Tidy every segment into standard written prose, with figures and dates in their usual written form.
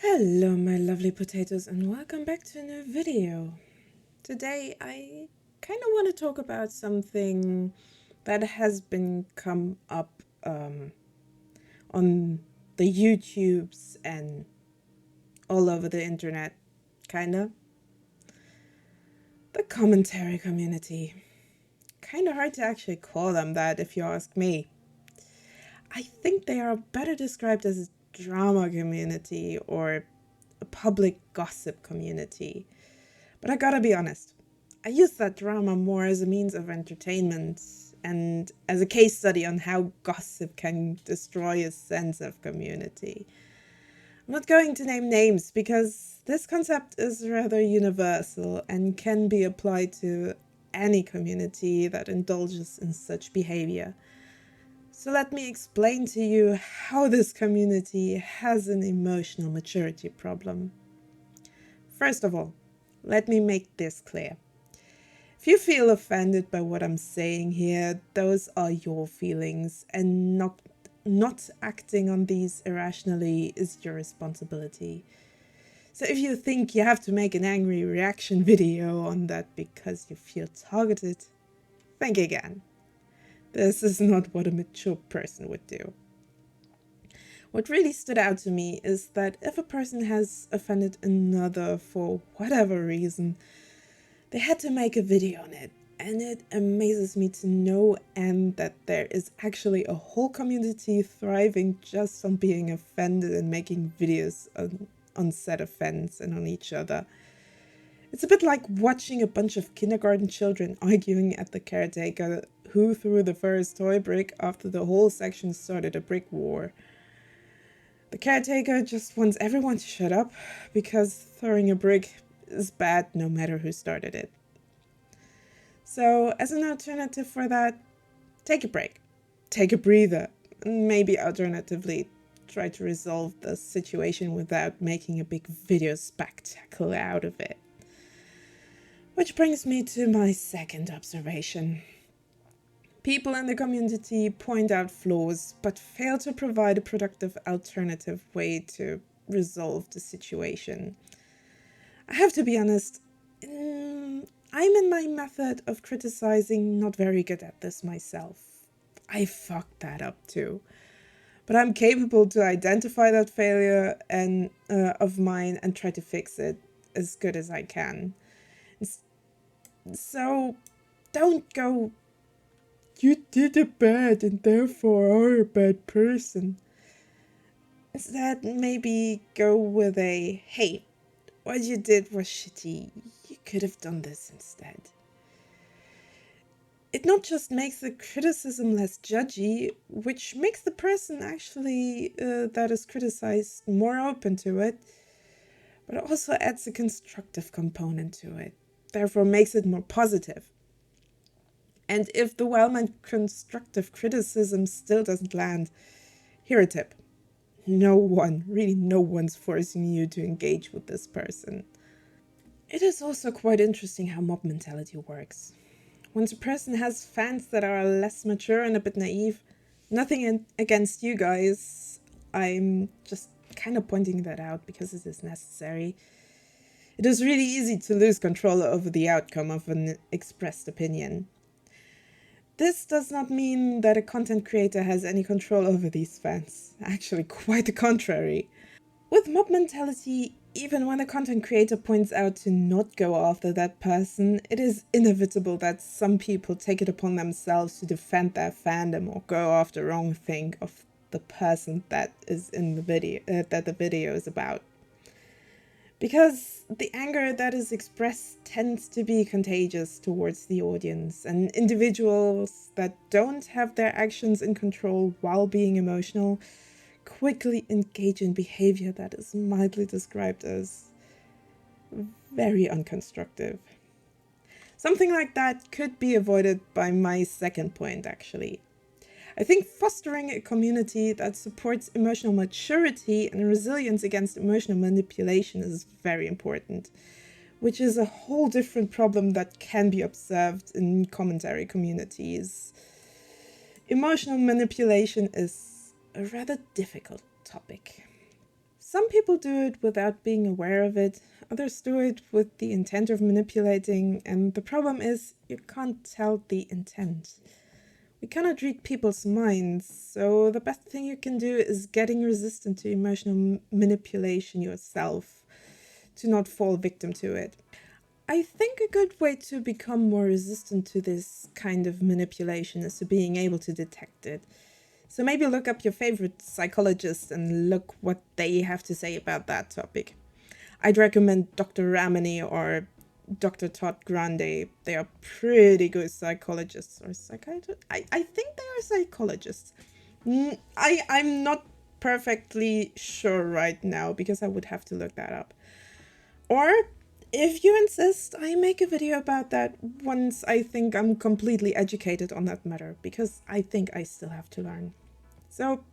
Hello my lovely potatoes and welcome back to a new video. Today I kind of want to talk about something that has been come up on the YouTubes and all over the internet, kinda. The commentary community. Kinda hard to actually call them that if you ask me. I think they are better described as a drama community or a public gossip community. But I gotta be honest, I use that drama more as a means of entertainment and as a case study on how gossip can destroy a sense of community. I'm not going to name names because this concept is rather universal and can be applied to any community that indulges in such behavior. So let me explain to you how this community has an emotional maturity problem. First of all, let me make this clear. If you feel offended by what I'm saying here, those are your feelings, and not acting on these irrationally is your responsibility. So if you think you have to make an angry reaction video on that because you feel targeted, think again. This is not what a mature person would do. What really stood out to me is that if a person has offended another for whatever reason, they had to make a video on it, and it amazes me to no end that there is actually a whole community thriving just on being offended and making videos on said offense and on each other. It's a bit like watching a bunch of kindergarten children arguing at the caretaker who threw the first toy brick after the whole section started a brick war. The caretaker just wants everyone to shut up because throwing a brick is bad no matter who started it. So as an alternative for that, take a break, take a breather, and maybe alternatively try to resolve the situation without making a big video spectacle out of it. Which brings me to my second observation. People in the community point out flaws, but fail to provide a productive alternative way to resolve the situation. I have to be honest, I'm in my method of criticizing not very good at this myself. I fucked that up too. But I'm capable to identify that failure of mine and try to fix it as good as I can. So don't go, you did it bad and therefore are a bad person. Instead, maybe go with a, hey, what you did was shitty, you could have done this instead. It not just makes the criticism less judgy, which makes the person actually that is criticized more open to it, but it also adds a constructive component to it, therefore makes it more positive. And if the well-meant constructive criticism still doesn't land, here a tip. No one's forcing you to engage with this person. It is also quite interesting how mob mentality works. Once a person has fans that are less mature and a bit naive, nothing against you guys, I'm just kind of pointing that out because it is necessary. It is really easy to lose control over the outcome of an expressed opinion. This does not mean that a content creator has any control over these fans. Actually, quite the contrary. With mob mentality, even when a content creator points out to not go after that person, it is inevitable that some people take it upon themselves to defend their fandom or go after the wrong thing of the person that is in the video, that the video is about. Because the anger that is expressed tends to be contagious towards the audience, and individuals that don't have their actions in control while being emotional quickly engage in behavior that is mildly described as very unconstructive. Something like that could be avoided by my second point, actually. I think fostering a community that supports emotional maturity and resilience against emotional manipulation is very important, which is a whole different problem that can be observed in commentary communities. Emotional manipulation is a rather difficult topic. Some people do it without being aware of it, others do it with the intent of manipulating, and the problem is you can't tell the intent. We cannot read people's minds, so the best thing you can do is getting resistant to emotional manipulation yourself, to not fall victim to it. I think a good way to become more resistant to this kind of manipulation is to being able to detect it. So maybe look up your favorite psychologist and look what they have to say about that topic. I'd recommend Dr. Ramani or Dr. Todd Grande. They are pretty good psychologists or psychiatrists. I think they are psychologists. I'm not perfectly sure right now because I would have to look that up. Or if you insist, I make a video about that once I think I'm completely educated on that matter, because I think I still have to learn. So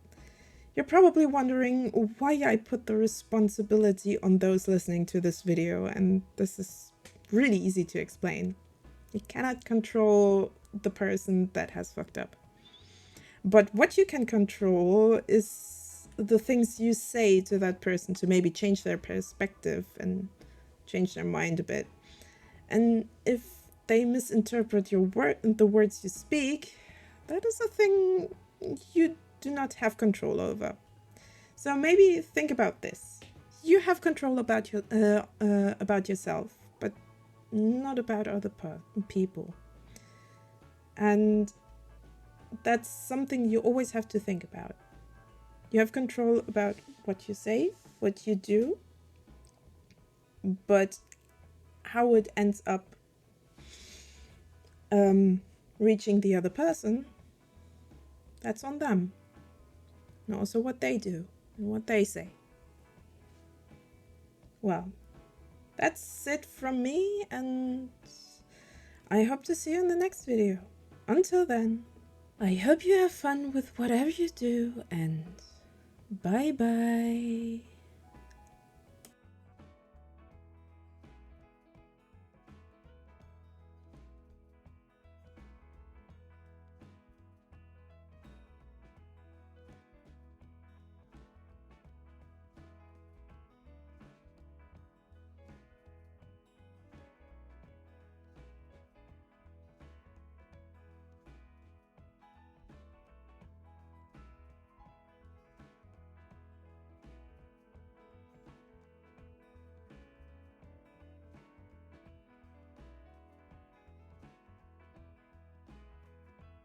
you're probably wondering why I put the responsibility on those listening to this video, and this is really easy to explain. You cannot control the person that has fucked up. But what you can control is the things you say to that person to maybe change their perspective and change their mind a bit. And if they misinterpret the words you speak, that is a thing you do not have control over. So maybe think about this. You have control about yourself, but not about other people. And that's something you always have to think about. You have control about what you say, what you do, but how it ends up reaching the other person, that's on them. And also what they do and what they say. Well, that's it from me, and I hope to see you in the next video. Until then, I hope you have fun with whatever you do, and bye bye.